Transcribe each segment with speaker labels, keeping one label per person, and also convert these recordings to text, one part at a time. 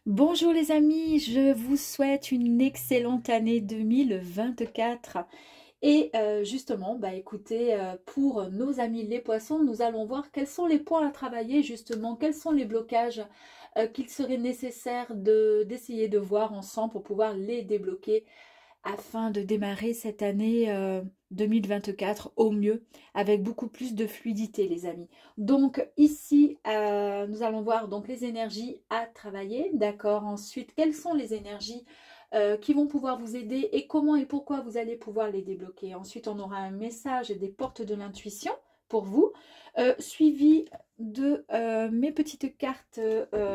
Speaker 1: Bonjour les amis, je vous souhaite une excellente année 2024. Et justement, écoutez, pour nos amis les poissons, nous allons voir quels sont les points à travailler justement, quels sont les blocages qu'il serait nécessaire d'essayer de voir ensemble pour pouvoir les débloquer afin de démarrer cette année 2024 au mieux, avec beaucoup plus de fluidité, les amis. Donc ici, nous allons voir donc les énergies à travailler, d'accord. Ensuite, quelles sont les énergies qui vont pouvoir vous aider et comment et pourquoi vous allez pouvoir les débloquer. Ensuite, on aura un message des portes de l'intuition pour vous, suivi de mes petites cartes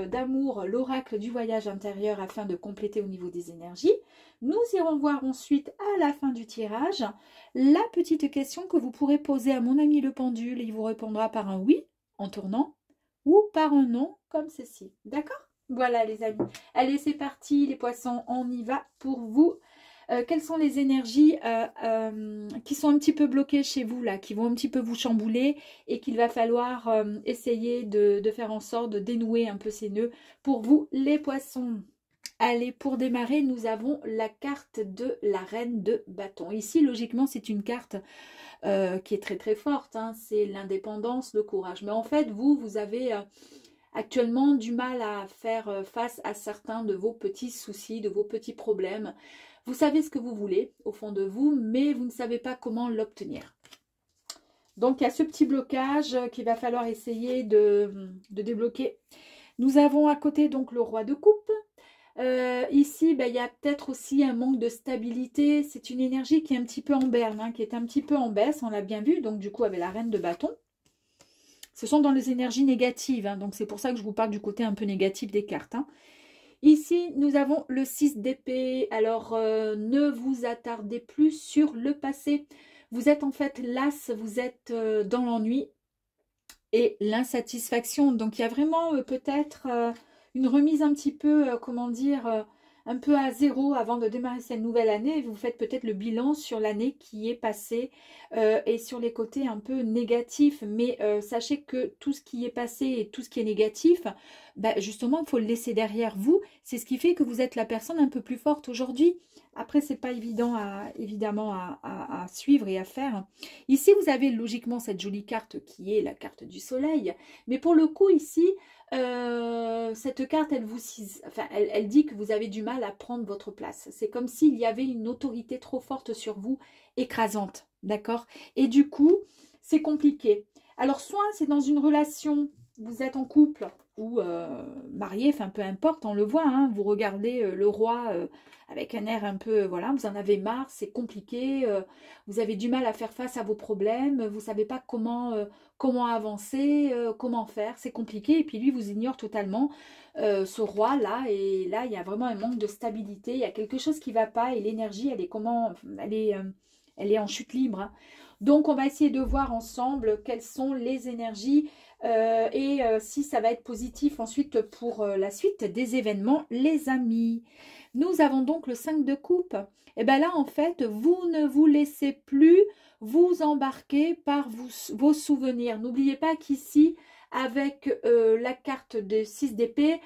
Speaker 1: d'amour, l'oracle du voyage intérieur afin de compléter au niveau des énergies. Nous irons voir ensuite à la fin du tirage la petite question que vous pourrez poser à mon ami le pendule. Il vous répondra par un oui en tournant ou par un non comme ceci. D'accord? Voilà les amis. Allez, c'est parti les poissons, on y va pour vous. Quelles sont les énergies qui sont un petit peu bloquées chez vous là, qui vont un petit peu vous chambouler et qu'il va falloir essayer de faire en sorte de dénouer un peu ces nœuds pour vous les poissons. Allez, pour démarrer, nous avons la carte de la reine de bâton. Ici, logiquement, c'est une carte qui est très très forte. Hein. C'est l'indépendance, le courage. Mais en fait, vous avez actuellement du mal à faire face à certains de vos petits soucis, de vos petits problèmes. Vous savez ce que vous voulez au fond de vous, mais vous ne savez pas comment l'obtenir. Donc, il y a ce petit blocage qu'il va falloir essayer de débloquer. Nous avons à côté donc le roi de coupe. Ici, il y a peut-être aussi un manque de stabilité. C'est une énergie qui est un petit peu en berne, hein, qui est un petit peu en baisse, on l'a bien vu. Donc, du coup, avec la reine de bâton. Ce sont dans les énergies négatives. Hein, donc, c'est pour ça que je vous parle du côté un peu négatif des cartes. Hein. Ici, nous avons le 6 d'épée. Alors, ne vous attardez plus sur le passé. Vous êtes en fait las, vous êtes dans l'ennui et l'insatisfaction. Donc, il y a vraiment peut-être une remise un petit peu, comment dire, un peu à zéro avant de démarrer cette nouvelle année. Vous faites peut-être le bilan sur l'année qui est passée et sur les côtés un peu négatifs. Mais sachez que tout ce qui est passé et tout ce qui est négatif, justement, il faut le laisser derrière vous. C'est ce qui fait que vous êtes la personne un peu plus forte aujourd'hui. Après, c'est pas évident évidemment à suivre et à faire. Ici, vous avez logiquement cette jolie carte qui est la carte du soleil. Mais pour le coup, ici, cette carte, elle dit que vous avez du mal à prendre votre place. C'est comme s'il y avait une autorité trop forte sur vous, écrasante. D'accord? Et du coup, c'est compliqué. Alors, soit c'est dans une relation, vous êtes en couple ou marié, enfin peu importe, on le voit, hein, vous regardez le roi avec un air un peu, voilà, vous en avez marre, c'est compliqué, vous avez du mal à faire face à vos problèmes, vous ne savez pas comment avancer, comment faire, c'est compliqué, et puis lui vous ignore totalement, ce roi-là, et là il y a vraiment un manque de stabilité, il y a quelque chose qui ne va pas, et l'énergie, elle est en chute libre, hein. Donc on va essayer de voir ensemble quelles sont les énergies et si ça va être positif ensuite pour la suite des événements, les amis. Nous avons donc le 5 de coupe. Et bien là, en fait, vous ne vous laissez plus vous embarquer par vos souvenirs. N'oubliez pas qu'ici, avec la carte de 6 d'épée,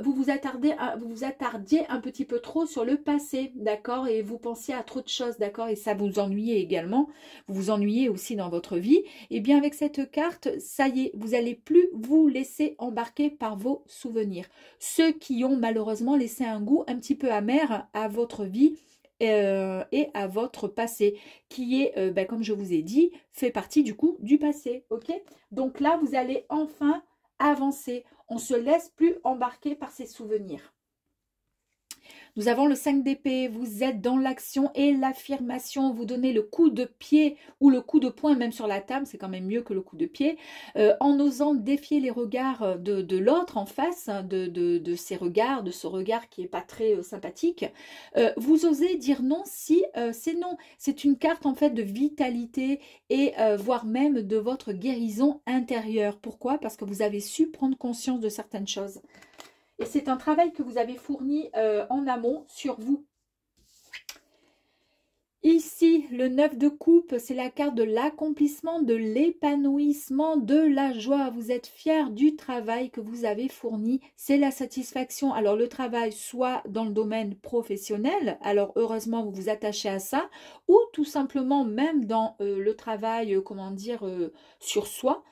Speaker 1: vous vous attardiez un petit peu trop sur le passé, d'accord? Et vous pensiez à trop de choses, d'accord? Et ça vous ennuyait également. Vous vous ennuyez aussi dans votre vie. Et bien avec cette carte, ça y est, vous n'allez plus vous laisser embarquer par vos souvenirs. Ceux qui ont malheureusement laissé un goût un petit peu amer à votre vie et à votre passé, qui est, comme je vous ai dit, fait partie du coup du passé, ok? Donc là, vous allez enfin avancer. On ne se laisse plus embarquer par ces souvenirs. Nous avons le 5 d'épée, vous êtes dans l'action et l'affirmation, vous donnez le coup de pied ou le coup de poing même sur la table, c'est quand même mieux que le coup de pied, en osant défier les regards de l'autre en face, hein, de ces regards, de ce regard qui n'est pas très sympathique. Vous osez dire non si c'est non. C'est une carte en fait de vitalité et voire même de votre guérison intérieure. Pourquoi? Parce que vous avez su prendre conscience de certaines choses. Et c'est un travail que vous avez fourni en amont sur vous. Ici, le 9 de coupe, c'est la carte de l'accomplissement, de l'épanouissement, de la joie. Vous êtes fier du travail que vous avez fourni. C'est la satisfaction. Alors, le travail, soit dans le domaine professionnel, alors heureusement, vous vous attachez à ça, ou tout simplement même dans le travail, comment dire, sur soi.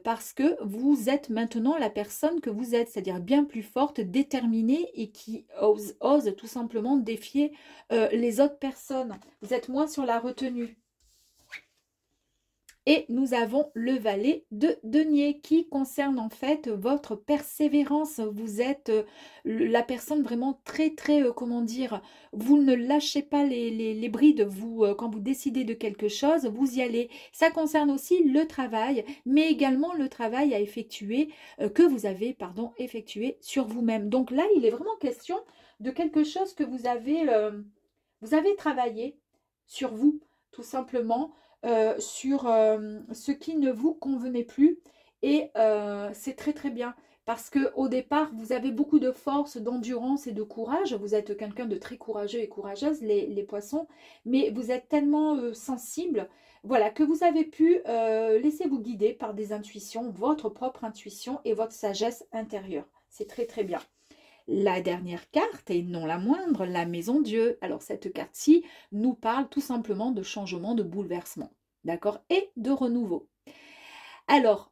Speaker 1: Parce que vous êtes maintenant la personne que vous êtes, c'est-à-dire bien plus forte, déterminée et qui ose tout simplement défier les autres personnes. Vous êtes moins sur la retenue. Et nous avons le valet de denier qui concerne en fait votre persévérance. Vous êtes la personne vraiment très, comment dire, vous ne lâchez pas les brides. Vous, quand vous décidez de quelque chose, vous y allez. Ça concerne aussi le travail, mais également le travail à effectuer, que vous avez, pardon, effectué sur vous-même. Donc là, il est vraiment question de quelque chose que vous avez travaillé sur vous, tout simplement. Sur ce qui ne vous convenait plus et c'est très bien parce que au départ vous avez beaucoup de force, d'endurance et de courage. Vous êtes quelqu'un de très courageux et courageuse les poissons, mais vous êtes tellement sensible, voilà, que vous avez pu laisser vous guider par des intuitions, votre propre intuition et votre sagesse intérieure. C'est très bien. La dernière carte, et non la moindre, la Maison Dieu. Alors cette carte-ci nous parle tout simplement de changement, de bouleversement, d'accord, et de renouveau. Alors,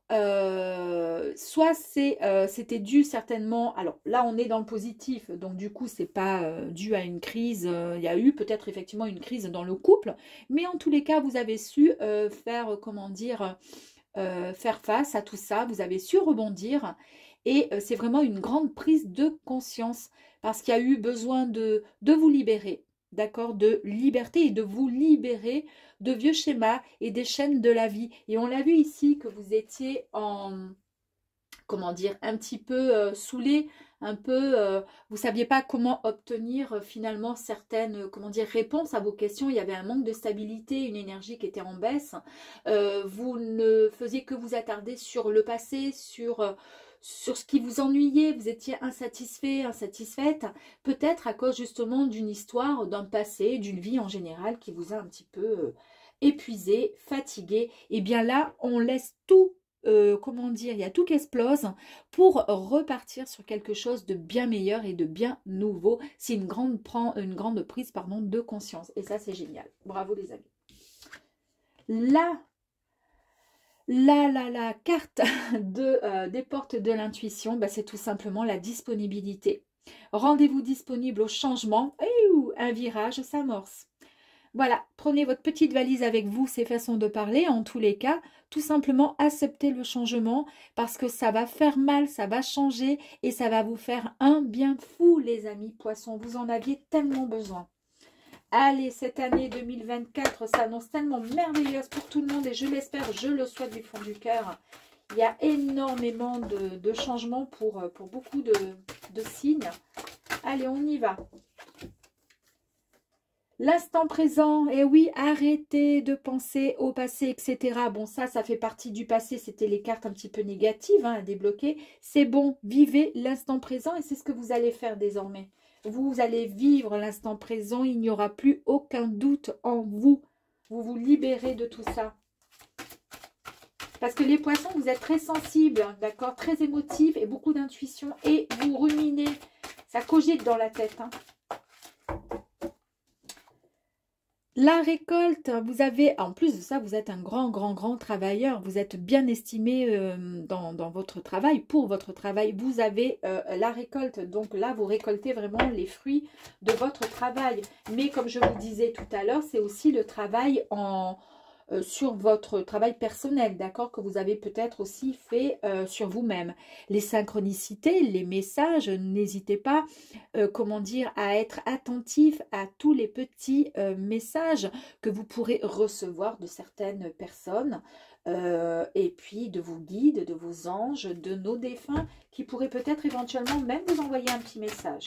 Speaker 1: soit c'était dû certainement, alors là on est dans le positif, donc du coup c'est pas dû à une crise, il y a eu peut-être effectivement une crise dans le couple, mais en tous les cas vous avez su faire, comment dire, faire face à tout ça, vous avez su rebondir. Et c'est vraiment une grande prise de conscience parce qu'il y a eu besoin de vous libérer, d'accord, de liberté et de vous libérer de vieux schémas et des chaînes de la vie. Et on l'a vu ici que vous étiez en, comment dire, un petit peu saoulé, un peu, vous ne saviez pas comment obtenir finalement certaines, comment dire, réponses à vos questions. Il y avait un manque de stabilité, une énergie qui était en baisse. Vous ne faisiez que vous attarder sur le passé, sur ce qui vous ennuyait, vous étiez insatisfait, insatisfaite, peut-être à cause justement d'une histoire, d'un passé, d'une vie en général qui vous a un petit peu épuisé, fatigué. Et bien là, on laisse tout, comment dire, il y a tout qui explose pour repartir sur quelque chose de bien meilleur et de bien nouveau. C'est une grande prise, pardon, de conscience. Et ça, c'est génial. Bravo les amis. La carte des portes de l'intuition, bah, c'est tout simplement la disponibilité. Rendez-vous disponible au changement. Et un virage s'amorce. Voilà, prenez votre petite valise avec vous, ces façons de parler. En tous les cas, tout simplement acceptez le changement parce que ça va faire mal, ça va changer et ça va vous faire un bien fou, les amis poissons. Vous en aviez tellement besoin. Allez, cette année 2024 s'annonce tellement merveilleuse pour tout le monde et je l'espère, je le souhaite du fond du cœur. Il y a énormément de changements pour beaucoup de signes. Allez, on y va. L'instant présent, et oui, arrêtez de penser au passé, etc. Bon, ça fait partie du passé, c'était les cartes un petit peu négatives à débloquer. C'est bon, vivez l'instant présent et c'est ce que vous allez faire désormais. Vous allez vivre l'instant présent, il n'y aura plus aucun doute en vous. Vous vous libérez de tout ça. Parce que les poissons, vous êtes très sensibles, d'accord, très émotifs et beaucoup d'intuition. Et vous ruminez, ça cogite dans la tête. La récolte, vous avez, en plus de ça, vous êtes un grand travailleur. Vous êtes bien estimé dans votre travail, pour votre travail. Vous avez la récolte, donc là, vous récoltez vraiment les fruits de votre travail. Mais comme je vous disais tout à l'heure, c'est aussi le travail sur votre travail personnel, d'accord, que vous avez peut-être aussi fait sur vous-même. Les synchronicités, les messages, n'hésitez pas, comment dire, à être attentif à tous les petits messages que vous pourrez recevoir de certaines personnes et puis de vos guides, de vos anges, de nos défunts qui pourraient peut-être éventuellement même vous envoyer un petit message.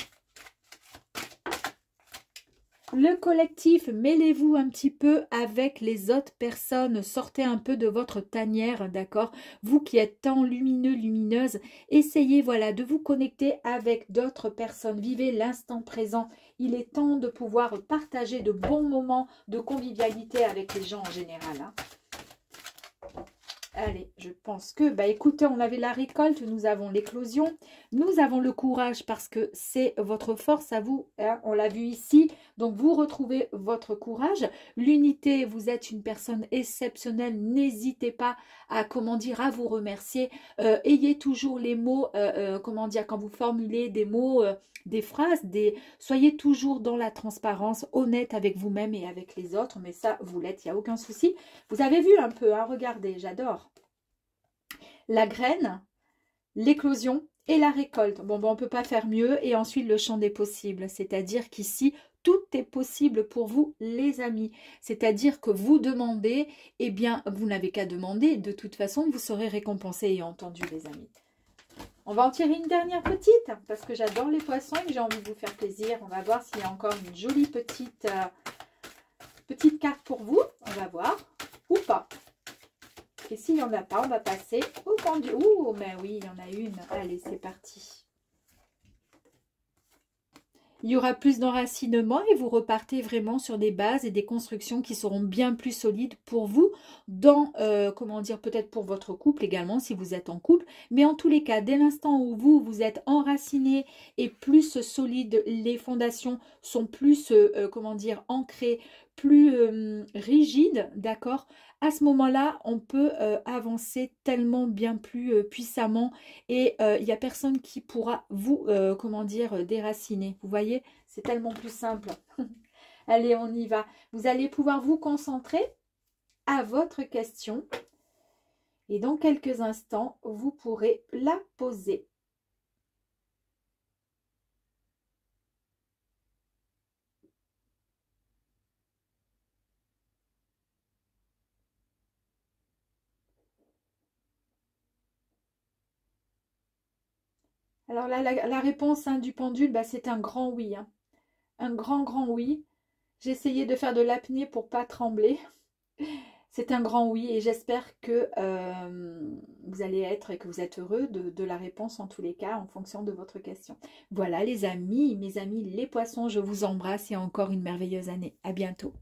Speaker 1: Le collectif, mêlez-vous un petit peu avec les autres personnes, sortez un peu de votre tanière, d'accord? Vous qui êtes tant lumineux, lumineuse, essayez, voilà, de vous connecter avec d'autres personnes. Vivez l'instant présent. Il est temps de pouvoir partager de bons moments de convivialité avec les gens en général, hein. Allez, je pense que, bah écoutez, on avait la récolte, nous avons l'éclosion, nous avons le courage parce que c'est votre force à vous, hein, on l'a vu ici, donc vous retrouvez votre courage. L'unité, vous êtes une personne exceptionnelle, n'hésitez pas à, comment dire, à vous remercier. Ayez toujours les mots, comment dire, quand vous formulez des mots, des phrases, soyez toujours dans la transparence, honnête avec vous-même et avec les autres, mais ça, vous l'êtes, il n'y a aucun souci. Vous avez vu un peu, hein, regardez, j'adore. La graine, l'éclosion et la récolte. Bon, ben, on ne peut pas faire mieux. Et ensuite, le champ des possibles. C'est-à-dire qu'ici, tout est possible pour vous, les amis. C'est-à-dire que vous demandez, eh bien, vous n'avez qu'à demander. De toute façon, vous serez récompensé et entendu, les amis. On va en tirer une dernière petite, parce que j'adore les poissons et que j'ai envie de vous faire plaisir. On va voir s'il y a encore une jolie petite carte pour vous. On va voir. Ou pas. Et s'il n'y en a pas, on va passer au pendu. Ouh, mais oui, il y en a une. Allez, c'est parti. Il y aura plus d'enracinement et vous repartez vraiment sur des bases et des constructions qui seront bien plus solides pour vous dans, comment dire, peut-être pour votre couple également si vous êtes en couple. Mais en tous les cas, dès l'instant où vous êtes enraciné et plus solide, les fondations sont plus, comment dire, ancrées, plus rigides, d'accord? À ce moment-là, on peut avancer tellement bien plus puissamment et il n'y a personne qui pourra vous, comment dire, déraciner. Vous voyez, c'est tellement plus simple. Allez, on y va. Vous allez pouvoir vous concentrer à votre question et dans quelques instants, vous pourrez la poser. Alors là, la réponse hein, du pendule, bah, c'est un grand oui. Hein. Un grand oui. J'ai essayé de faire de l'apnée pour pas trembler. C'est un grand oui et j'espère que vous allez être et que vous êtes heureux de la réponse en tous les cas en fonction de votre question. Voilà les amis, mes amis les poissons, je vous embrasse et encore une merveilleuse année. À bientôt.